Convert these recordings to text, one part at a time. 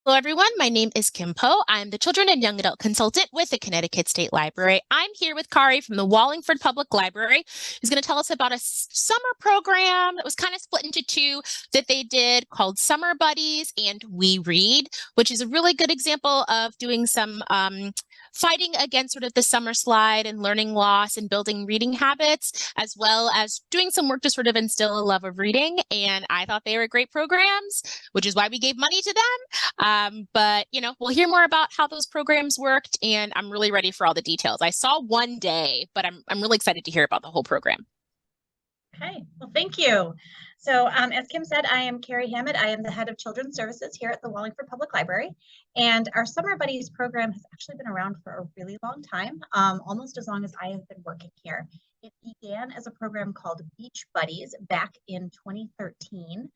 Hello, everyone. My name is Kim Poe. I'm the Children and Young Adult Consultant with the Connecticut State Library. I'm here with Kari from the Wallingford Public Library, who's going to tell us about a summer program that was kind of split into two that they did called Summer Buddies and We Read, which is a really good example of doing some fighting against sort of the summer slide and learning loss and building reading habits, as well as doing some work to sort of instill a love of reading. And I thought they were great programs, which is why we gave money to them. But we'll hear more about how those programs worked, and I'm really ready for all the details. I saw one day, but I'm really excited to hear about the whole program. Okay, well, thank you. So as Kim said, I am Kari Hamad. I am the head of Children's Services here at the Wallingford Public Library. And our Summer Buddies program has actually been around for a really long time, almost as long as I have been working here. It began as a program called Beach Buddies back in 2013.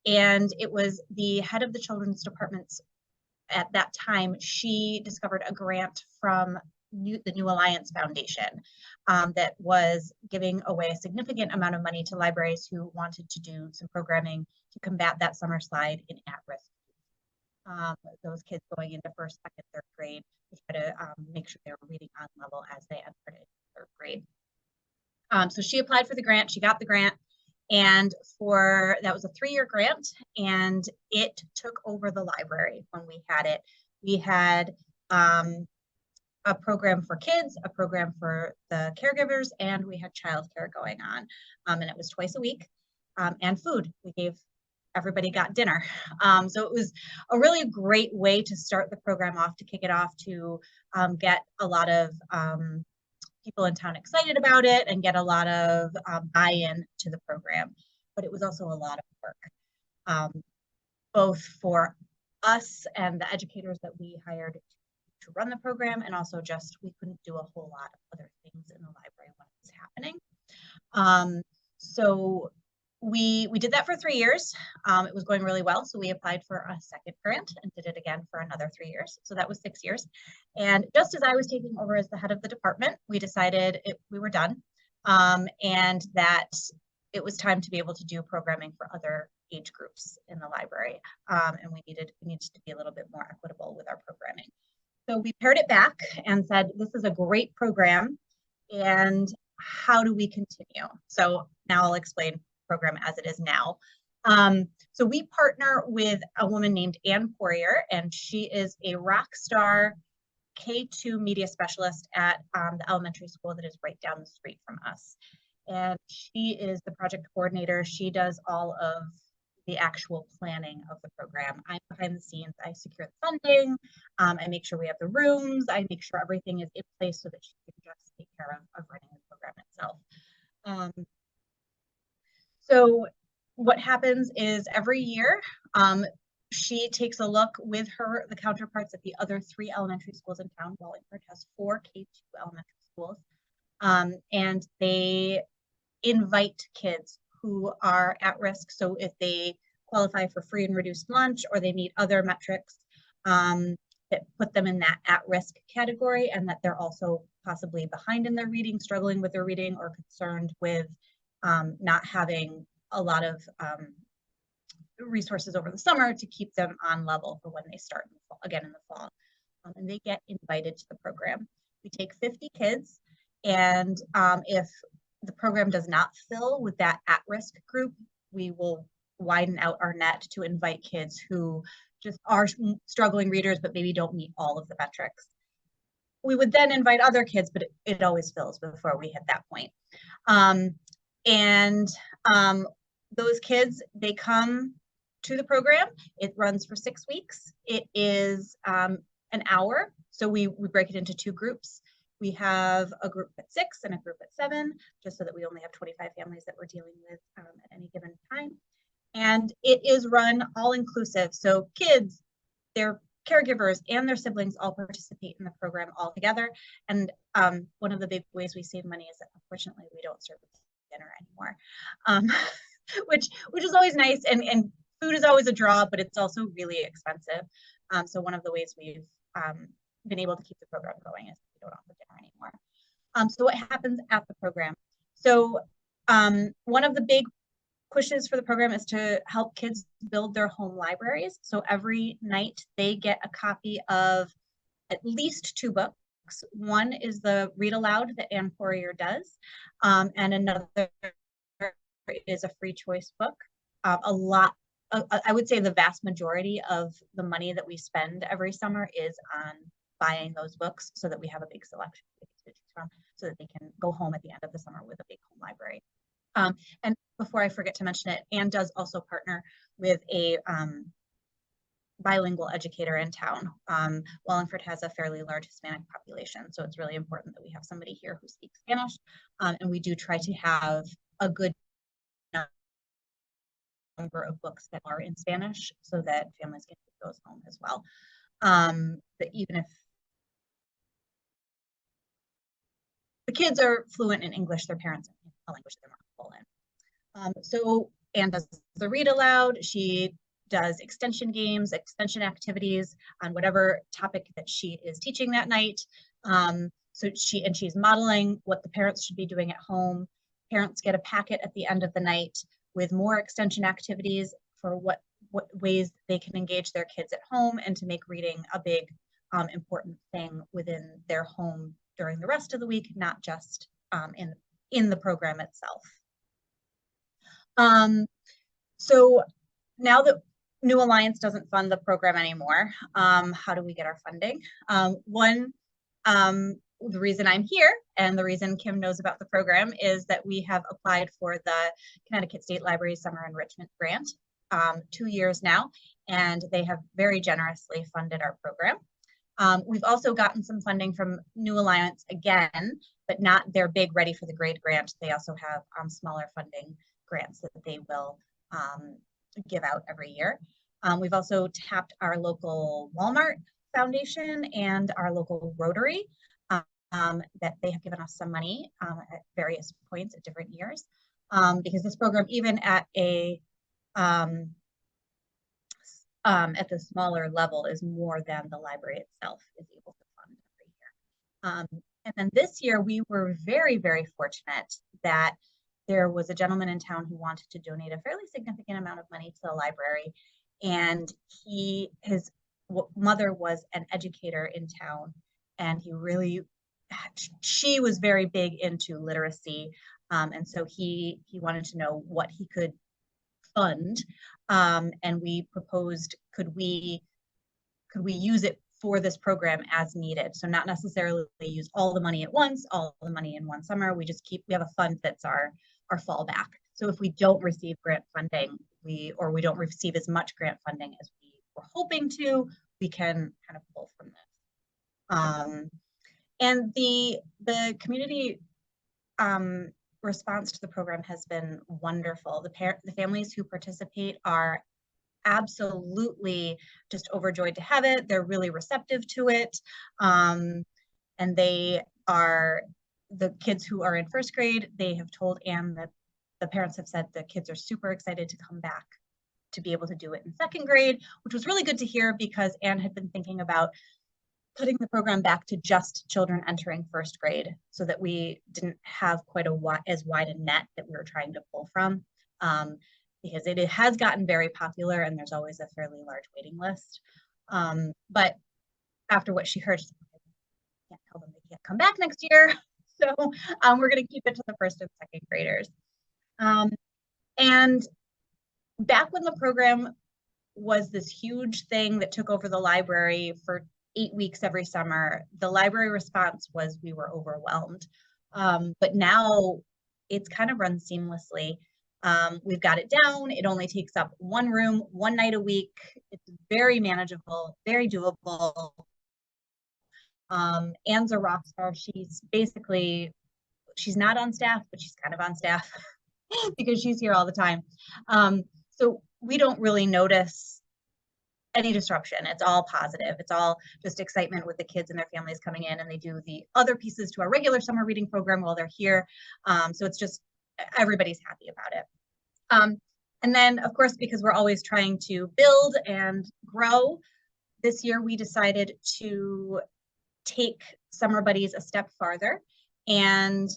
And it was the head of the children's departments at that time. She discovered a grant from the New Alliance Foundation that was giving away a significant amount of money to libraries who wanted to do some programming to combat that summer slide in at-risk. Those kids going into first, second, third grade to try to make sure they were reading on level as they entered into third grade. So she applied for the grant, she got the grant, and that was a 3-year grant, and it took over the library when we had it. We had a program for kids, a program for the caregivers, and we had childcare going on. And it was twice a week, and food. Everybody got dinner. So it was a really great way to start the program off, to kick it off, to get a lot of people in town excited about it and get a lot of buy-in to the program. But it was also a lot of work, both for us and the educators that we hired to run the program, and also just we couldn't do a whole lot of other things in the library when it was happening. So we did that for 3 years. It was going really well, so we applied for a second grant and did it again for another 3 years. So that was 6 years. And just as I was taking over as the head of the department, we decided we were done, and that it was time to be able to do programming for other age groups in the library, and we needed to be a little bit more equitable with our programming. So we pared it back and said, this is a great program, and how do we continue? So now I'll explain the program as it is now. So we partner with a woman named Ann Poirier, and she is a rock star K2 media specialist at the elementary school that is right down the street from us. And she is the project coordinator. She does all of the actual planning of the program. I'm behind the scenes. I secure the funding. I make sure we have the rooms. I make sure everything is in place so that she can just take care of running the program itself. So what happens is every year, she takes a look with the counterparts at the other 3 elementary schools in town. Wallingford has 4 K2 elementary schools, and they invite kids who are at risk. So if they qualify for free and reduced lunch, or they meet other metrics that put them in that at-risk category, and that they're also possibly behind in their reading, struggling with their reading, or concerned with not having a lot of resources over the summer to keep them on level for when they start again in the fall. And they get invited to the program. We take 50 kids, and if the program does not fill with that at-risk group, we will widen out our net to invite kids who just are struggling readers but maybe don't meet all of the metrics. We would then invite other kids, but it always fills before we hit that point. Those kids, they come to the program. It runs for 6 weeks. It is an hour, so we break it into 2 groups. We have a group at 6 and a group at 7, just so that we only have 25 families that we're dealing with at any given time. And it is run all inclusive. So kids, their caregivers, and their siblings all participate in the program all together. And one of the big ways we save money is that unfortunately we don't serve dinner anymore, which is always nice. And food is always a draw, but it's also really expensive. So one of the ways we've been able to keep the program going is we don't offer dinner anymore. So what happens at the program? So one of the big pushes for the program is to help kids build their home libraries. So every night they get a copy of at least 2 books. One is the read aloud that Anne Poirier does, and another is a free choice book. I would say the vast majority of the money that we spend every summer is on buying those books so that we have a big selection to choose from, so that they can go home at the end of the summer with a big home library. And before I forget to mention it, Anne does also partner with a bilingual educator in town. Wallingford has a fairly large Hispanic population, so it's really important that we have somebody here who speaks Spanish. And we do try to have a good number of books that are in Spanish so that families can take those home as well. That even if the kids are fluent in English, their parents are a language they're not full in. So Anne does the read aloud. She does extension games, extension activities on whatever topic that she is teaching that night. So she's modeling what the parents should be doing at home. Parents get a packet at the end of the night with more extension activities for what ways they can engage their kids at home and to make reading a big important thing within their home during the rest of the week, not just in the program itself. So now that New Alliance doesn't fund the program anymore, how do we get our funding? The reason I'm here and the reason Kim knows about the program is that we have applied for the Connecticut State Library Summer Enrichment Grant 2 years now, and they have very generously funded our program. We've also gotten some funding from New Alliance again, but not their big Ready for the Grade grant. They also have smaller funding grants that they will give out every year. We've also tapped our local Walmart Foundation and our local Rotary that they have given us some money at various points at different years, because this program, even at the smaller level, is more than the library itself is able to fund every year. And then this year we were very, very fortunate that there was a gentleman in town who wanted to donate a fairly significant amount of money to the library, and his mother was an educator in town, and she was very big into literacy, and so he wanted to know what he could fund, and we proposed, could we use it for this program as needed? So not necessarily use all the money at once, all the money in one summer. We have a fund that's our fallback. So if we don't receive grant funding, or we don't receive as much grant funding as we were hoping to, we can kind of pull from this. And the community response to the program has been wonderful. The families who participate are absolutely just overjoyed to have it. They're really receptive to it. And the kids who are in first grade, they have told Anne that the parents have said the kids are super excited to come back to be able to do it in second grade, which was really good to hear, because Anne had been thinking about putting the program back to just children entering first grade so that we didn't have quite as wide a net that we were trying to pull from, because it has gotten very popular and there's always a fairly large waiting list. But after what she heard, she said, I can't tell them they can't come back next year. So we're going to keep it to the first and second graders. And back when the program was this huge thing that took over the library for 8 weeks every summer, the library response was we were overwhelmed. But now it's kind of run seamlessly. We've got it down. It only takes up one room, one night a week. It's very manageable, very doable. Anne's a rock star. She's not on staff, but she's kind of on staff because she's here all the time. So we don't really notice any disruption. It's all positive. It's all just excitement with the kids and their families coming in, and they do the other pieces to our regular summer reading program while they're here. So it's just, everybody's happy about it. And then, of course, because we're always trying to build and grow, this year we decided to take Summer Buddies a step farther. And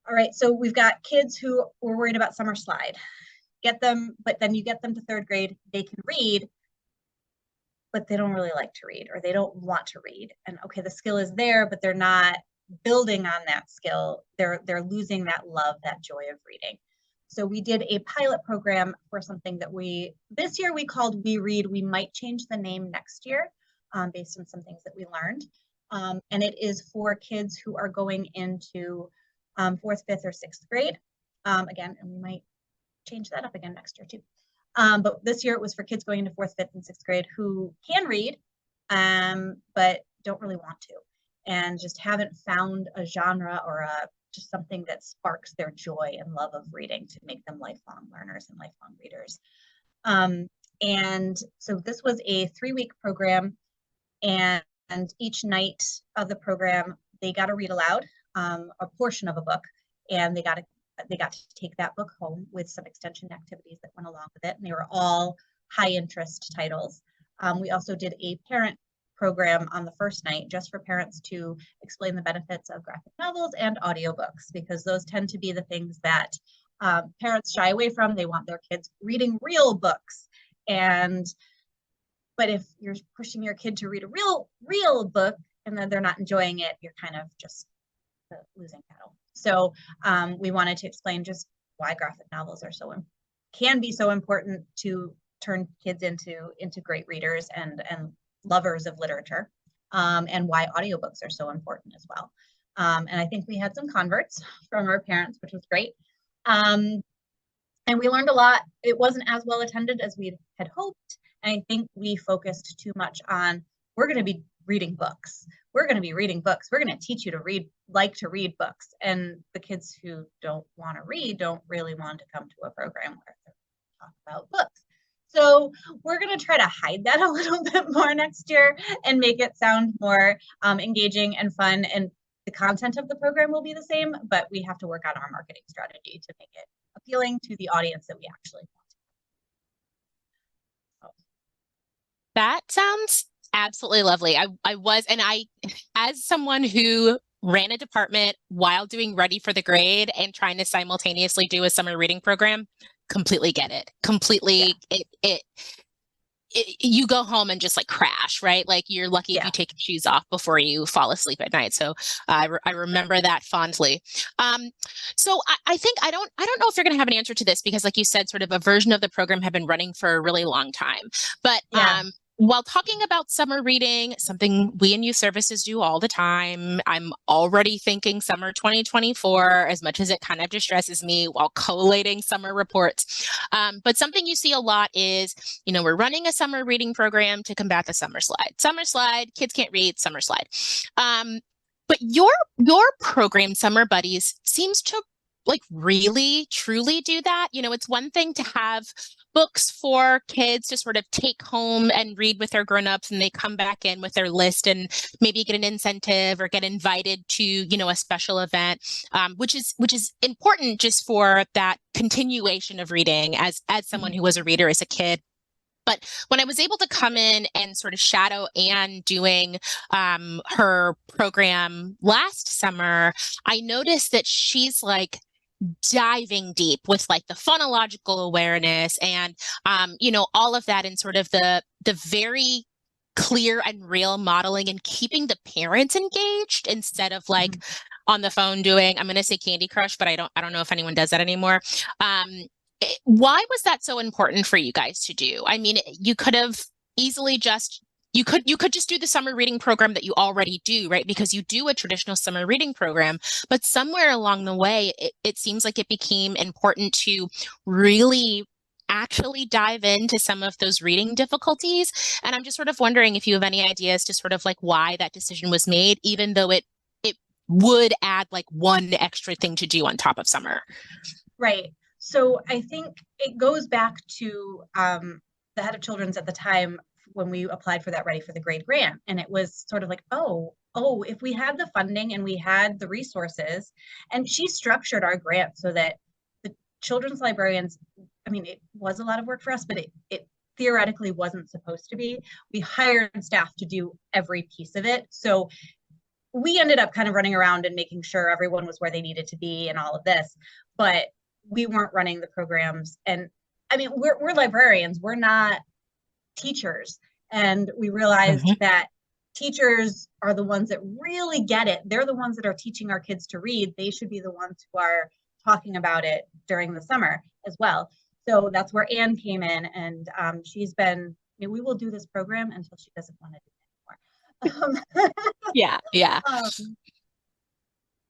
all right, so we've got kids who were worried about summer slide. get them, but then you get them to third grade, they can read, but they don't really like to read, or they don't want to read. And okay, the skill is there, but they're not building on that skill. They're losing that love, that joy of reading. So we did a pilot program for something that this year we called We Read. We might change the name next year based on some things that we learned. And it is for kids who are going into 4th, 5th, or 6th grade. Again, and we might change that up again next year too. But this year it was for kids going into 4th, 5th, and 6th grade who can read, but don't really want to, and just haven't found a genre or just something that sparks their joy and love of reading to make them lifelong learners and lifelong readers. And so this was a 3-week program, and each night of the program, they got to read aloud a portion of a book, and they got to take that book home with some extension activities that went along with it. And they were all high interest titles. We also did a parent program on the first night just for parents to explain the benefits of graphic novels and audiobooks, because those tend to be the things that parents shy away from. They want their kids reading real books. But if you're pushing your kid to read a real book and then they're not enjoying it, you're kind of just losing battle. So we wanted to explain just why graphic novels can be so important to turn kids into great readers and lovers of literature, and why audiobooks are so important as well. And I think we had some converts from our parents, which was great. And we learned a lot. It wasn't as well attended as we had hoped. And I think we focused too much on, we're going to be reading books. We're going to be reading books. We're going to teach you to read books. And the kids who don't want to read don't really want to come to a program where they talk about books. So we're going to try to hide that a little bit more next year and make it sound more engaging and fun. And the content of the program will be the same, but we have to work on our marketing strategy to make it appealing to the audience that we actually want. That sounds absolutely lovely. As someone who ran a department while doing Ready for the Grade and trying to simultaneously do a summer reading program, completely get it. Completely, yeah. You go home and just like crash, right? Like you're lucky if you take your shoes off before you fall asleep at night. So I remember that fondly. So I think I don't know if you're going to have an answer to this, because like you said, sort of a version of the program had been running for a really long time. But while talking about summer reading, something we in youth services do all the time, I'm already thinking summer 2024, as much as it kind of distresses me while collating summer reports. But something you see a lot is, we're running a summer reading program to combat the summer slide. Summer slide, kids can't read, summer slide. But your program, Summer Buddies, seems to like really, truly do that. It's one thing to have books for kids to sort of take home and read with their grown-ups, and they come back in with their list and maybe get an incentive or get invited to, a special event, which is important just for that continuation of reading as someone who was a reader as a kid. But when I was able to come in and sort of shadow Anne doing her program last summer, I noticed that she's like diving deep with like the phonological awareness and, all of that, and sort of the very clear and real modeling and keeping the parents engaged instead of like on the phone doing, I'm going to say Candy Crush, but I don't know if anyone does that anymore. Why was that so important for you guys to do? I mean, you could have easily just you could just do the summer reading program that you already do, right? Because you do a traditional summer reading program, but somewhere along the way, it seems like it became important to really actually dive into some of those reading difficulties. And I'm just sort of wondering if you have any ideas to sort of like why that decision was made, even though it would add like one extra thing to do on top of summer. Right. So I think it goes back to the head of children's at the time when we applied for that Ready for the Grade grant. And it was sort of like, oh, if we had the funding and we had the resources, and she structured our grant so that the children's librarians, I mean, it was a lot of work for us, but it theoretically wasn't supposed to be. We hired staff to do every piece of it. So we ended up kind of running around and making sure everyone was where they needed to be and all of this, but we weren't running the programs. And I mean, we're librarians, we're not teachers. And we realized Mhm. that teachers are the ones that really get it. They're the ones that are teaching our kids to read. They should be the ones who are talking about it during the summer as well. So that's where Anne came in, and she's been, we will do this program until she doesn't want to do it anymore. Yeah, yeah. Um,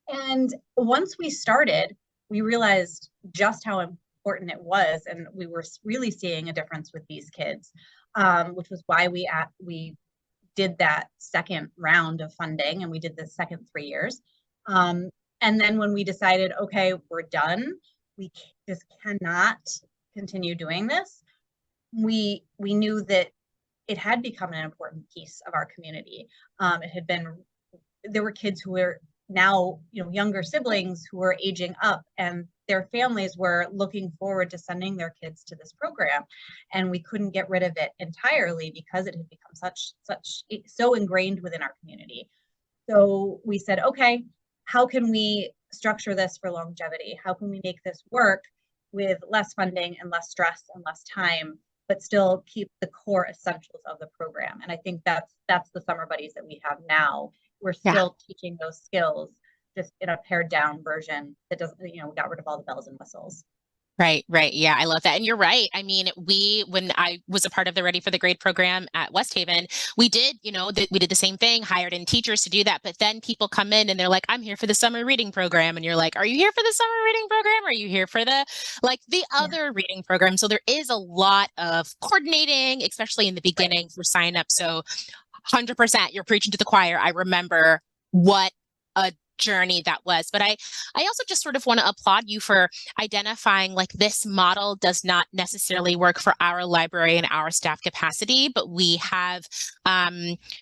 and once we started, we realized just how important it was, and we were really seeing a difference with these kids, which was why we did that second round of funding, and we did the second 3 years. And then when we decided, okay, we're done, we just cannot continue doing this. We knew that it had become an important piece of our community. It had been, there were kids who were now, younger siblings who were aging up, and their families were looking forward to sending their kids to this program, and we couldn't get rid of it entirely because it had become so ingrained within our community. So we said, okay, how can we structure this for longevity? How can we make this work with less funding and less stress and less time, but still keep the core essentials of the program? And I think that's the summer buddies that we have now. We're Yeah. still teaching those skills, just in a pared down version that doesn't, we got rid of all the bells and whistles. Right, right. Yeah, I love that. And you're right. I mean, when I was a part of the Ready for the Grade program at West Haven, we did, we did the same thing, hired in teachers to do that. But then people come in and they're like, I'm here for the summer reading program. And you're like, are you here for the summer reading program? Or are you here for the Yeah. other reading program? So there is a lot of coordinating, especially in the Right. beginning for sign up. So 100%, you're preaching to the choir. I remember what a journey that was. But I also just sort of want to applaud you for identifying like this model does not necessarily work for our library and our staff capacity, but we have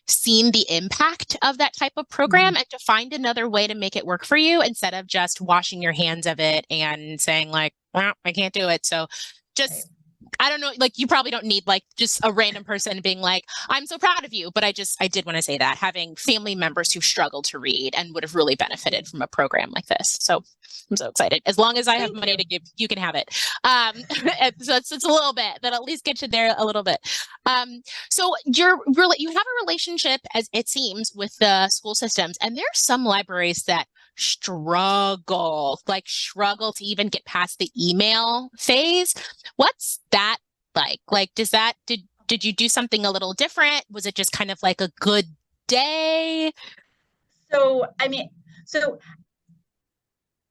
seen the impact of that type of program and to find another way to make it work for you instead of just washing your hands of it and saying like, well, I can't do it. So Right. just I don't know, like you probably don't need like just a random person being like, I'm so proud of you. But I did want to say that having family members who struggle to read and would have really benefited from a program like this. So I'm so excited. As long as I have Thank money you. to give, you can have it. So it's a little bit, that at least get you there a little bit. So you have a relationship, as it seems, with the school systems, and there are some libraries that struggle to even get past the email phase. What's that like? Like, did you do something a little different? Was it just kind of like a good day? So, I mean, so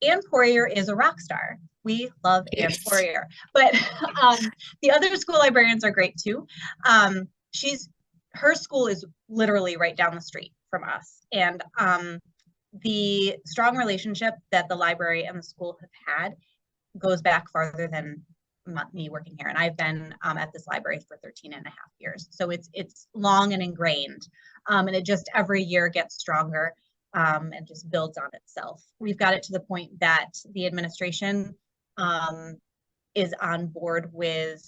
Anne Poirier is a rock star. We love Anne Poirier, but the other school librarians are great too. Her school is literally right down the street from us, and the strong relationship that the library and the school have had goes back farther than me working here. And I've been at this library for 13 and a half years. So it's long and ingrained. And it just every year gets stronger and just builds on itself. We've got it to the point that the administration is on board with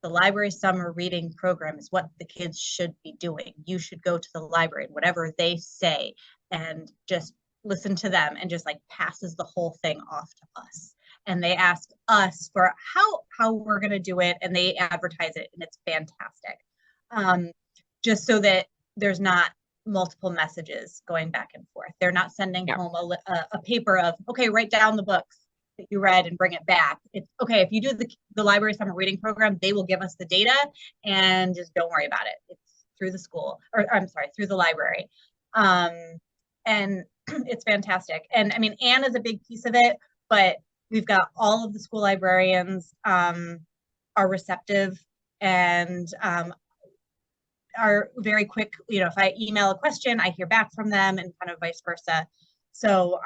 the library summer reading program is what the kids should be doing. You should go to the library, whatever they say, and just listen to them, and just like passes the whole thing off to us. And they ask us for how we're going to do it, and they advertise it, and it's fantastic. Just so that there's not multiple messages going back and forth. They're not sending Yeah. home a paper of, okay, write down the books that you read and bring it back. It's okay, if you do the library summer reading program, they will give us the data, and just don't worry about it. It's through the school, or I'm sorry, through the library. And it's fantastic. And I mean, Anne is a big piece of it, but we've got all of the school librarians are receptive and are very quick. If I email a question, I hear back from them, and kind of vice versa. So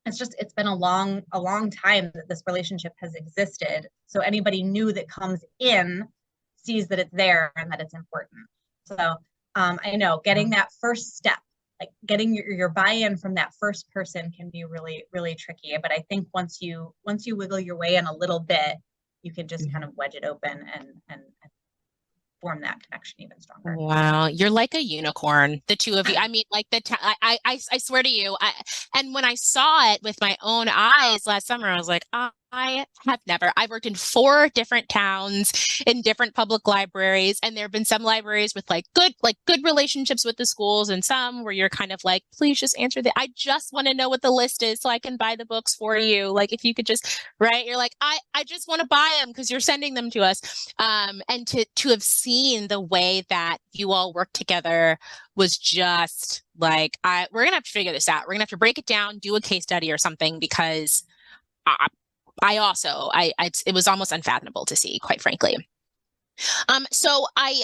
it's been a long time that this relationship has existed. So anybody new that comes in sees that it's there and that it's important. So I know getting that first step, like getting your buy-in from that first person, can be really, really tricky. But I think once you wiggle your way in a little bit, you can just kind of wedge it open and form that connection even stronger. Wow, you're like a unicorn, the two of you. I mean, like I swear to you. And when I saw it with my own eyes last summer, I was like, oh I have never. I've worked in 4 different towns in different public libraries, and there have been some libraries with good relationships with the schools, and some where you're kind of like, please just answer the. I just want to know what the list is so I can buy the books for you. Like if you could just, right? You're like, I just want to buy them because you're sending them to us. And to have seen the way that you all work together was just like, we're gonna have to figure this out. We're gonna have to break it down, do a case study or something because. I also, it was almost unfathomable to see, quite frankly.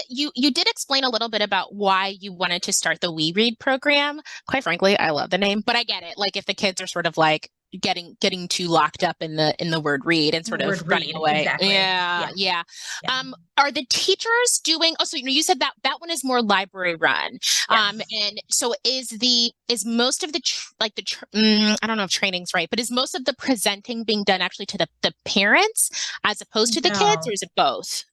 You did explain a little bit about why you wanted to start the We Read program. Quite frankly, I love the name, but I get it. Like if the kids are sort of like getting too locked up in the word read and sort The of word running read, away. exactly. Yeah, yeah. Are the teachers doing? Oh, so you said that one is more library run. Yes. And so is most of the I don't know if training's right, but is most of the presenting being done actually to the parents as opposed to the kids, No. or is it both?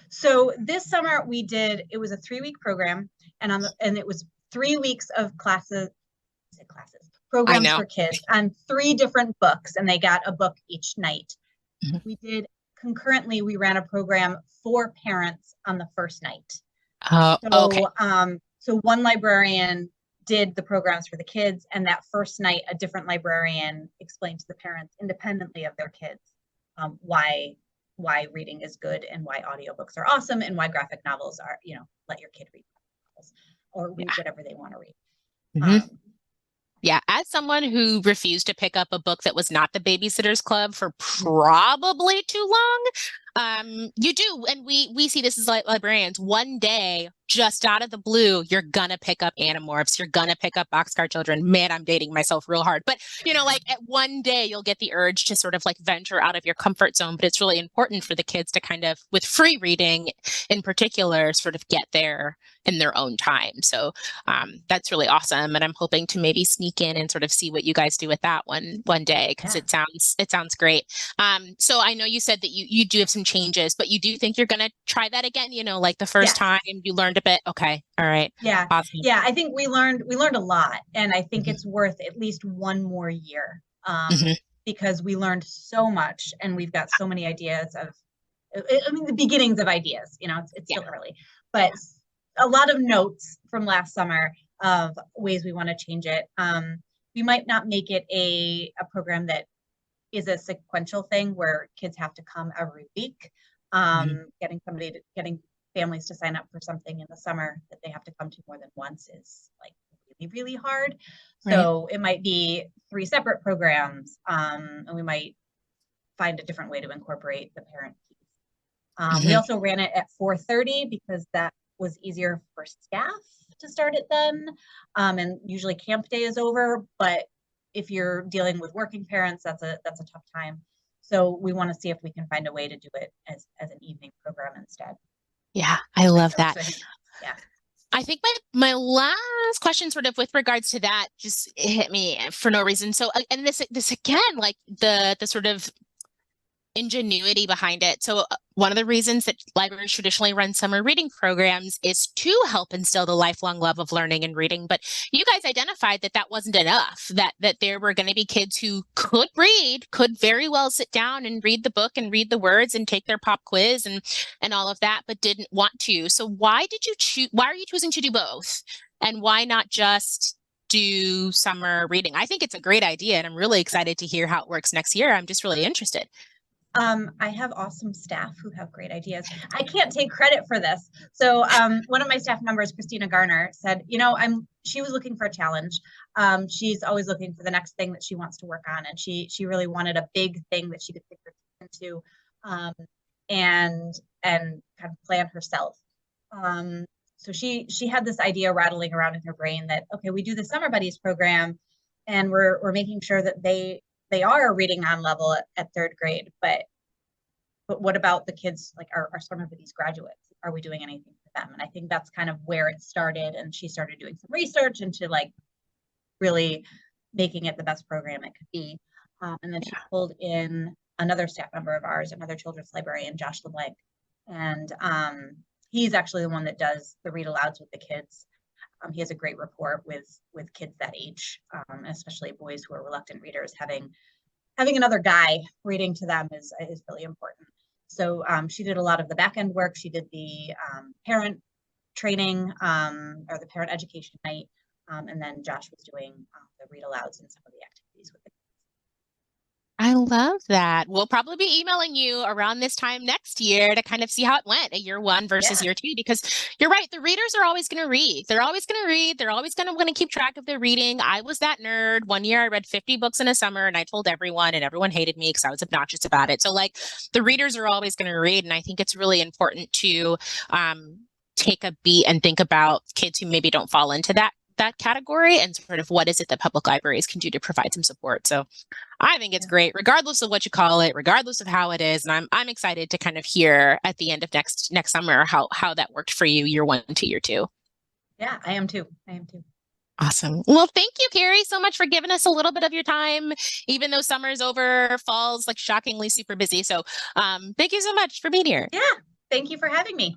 So this summer it was a 3-week program, and it was 3 weeks of I programs know. for kids on 3 different books, and they got a book each night. Mhm. We did concurrently, we ran a program for parents on the first night. Okay. So one librarian did the programs for the kids, and that first night, a different librarian explained to the parents independently of their kids why reading is good and why audiobooks are awesome and why graphic novels are, let your kid read novels or read whatever they want to read. Mhm. Yeah, as someone who refused to pick up a book that was not the Babysitter's Club for probably too long, you do, and we see this as librarians. One day, just out of the blue, you're gonna pick up Animorphs, you're gonna pick up Boxcar Children. Man, I'm dating myself real hard, but like at one day, you'll get the urge to sort of like venture out of your comfort zone. But it's really important for the kids to kind of, with free reading in particular, sort of get there in their own time. So that's really awesome, and I'm hoping to maybe sneak in and sort of see what you guys do with that one day because it sounds great. So I know you said that you do have some changes, but you do think you're going to try that again? Like the first time you learned a bit. Okay, all right, Yeah, awesome. yeah. I think we learned a lot, and I think it's worth at least one more year because we learned so much, and we've got so many ideas of. I mean, the beginnings of ideas. It's still early, but a lot of notes from last summer of ways we want to change it. We might not make it a program that is a sequential thing where kids have to come every week. Getting families to sign up for something in the summer that they have to come to more than once is like really, really hard. So it might be 3 separate programs, and we might find a different way to incorporate the parent piece. We also ran it at 4:30 because that was easier for staff to start it then. And usually camp day is over, but if you're dealing with working parents, that's a tough time. So we want to see if we can find a way to do it as an evening program instead. Yeah, I love that. Yeah. I think my last question, sort of with regards to that, just hit me for no reason. So, and this again, like the sort of ingenuity behind it. So one of the reasons that libraries traditionally run summer reading programs is to help instill the lifelong love of learning and reading. But you guys identified that that wasn't enough, that there were going to be kids who could read, could very well sit down and read the book and read the words and take their pop quiz and all of that, but didn't want to. So why are you choosing to do both? And why not just do summer reading? I think it's a great idea, and I'm really excited to hear how it works next year. I'm just really interested. I have awesome staff who have great ideas. I can't take credit for this. So one of my staff members, Christina Garner, said, she was looking for a challenge. She's always looking for the next thing that she wants to work on. And she really wanted a big thing that she could think her into and kind of plan herself. So she had this idea rattling around in her brain that, okay, we do the Summer Buddies program and we're making sure that they are reading on level at 3rd grade, but what about the kids, like our Summer Buddies graduates? Are we doing anything for them? And I think that's kind of where it started. And she started doing some research into like really making it the best program it could be. And then she pulled in another staff member of ours, another children's librarian, Josh LeBlanc. And he's actually the one that does the read-alouds with the kids. He has a great rapport with kids that age, especially boys who are reluctant readers, having having another guy reading to them is really important. So she did a lot of the back end work. She did the parent training or the parent education night. And then Josh was doing the read alouds and some of the activities with the kids. I love that. We'll probably be emailing you around this time next year to kind of see how it went at year one versus Yeah. year two, because you're right. The readers are always going to read. They're always going to read. They're always going to want to keep track of their reading. I was that nerd. One year I read 50 books in a summer and I told everyone, and everyone hated me because I was obnoxious about it. So like the readers are always going to read. And I think it's really important to take a beat and think about kids who maybe don't fall into that category and sort of what is it that public libraries can do to provide some support. So I think it's great, regardless of what you call it, regardless of how it is. And I'm excited to kind of hear at the end of next summer how that worked for you year one to year two. Yeah, I am too. Awesome. Well, thank you, Kari, so much for giving us a little bit of your time, even though summer's over, fall's like shockingly super busy. So thank you so much for being here. Yeah, thank you for having me.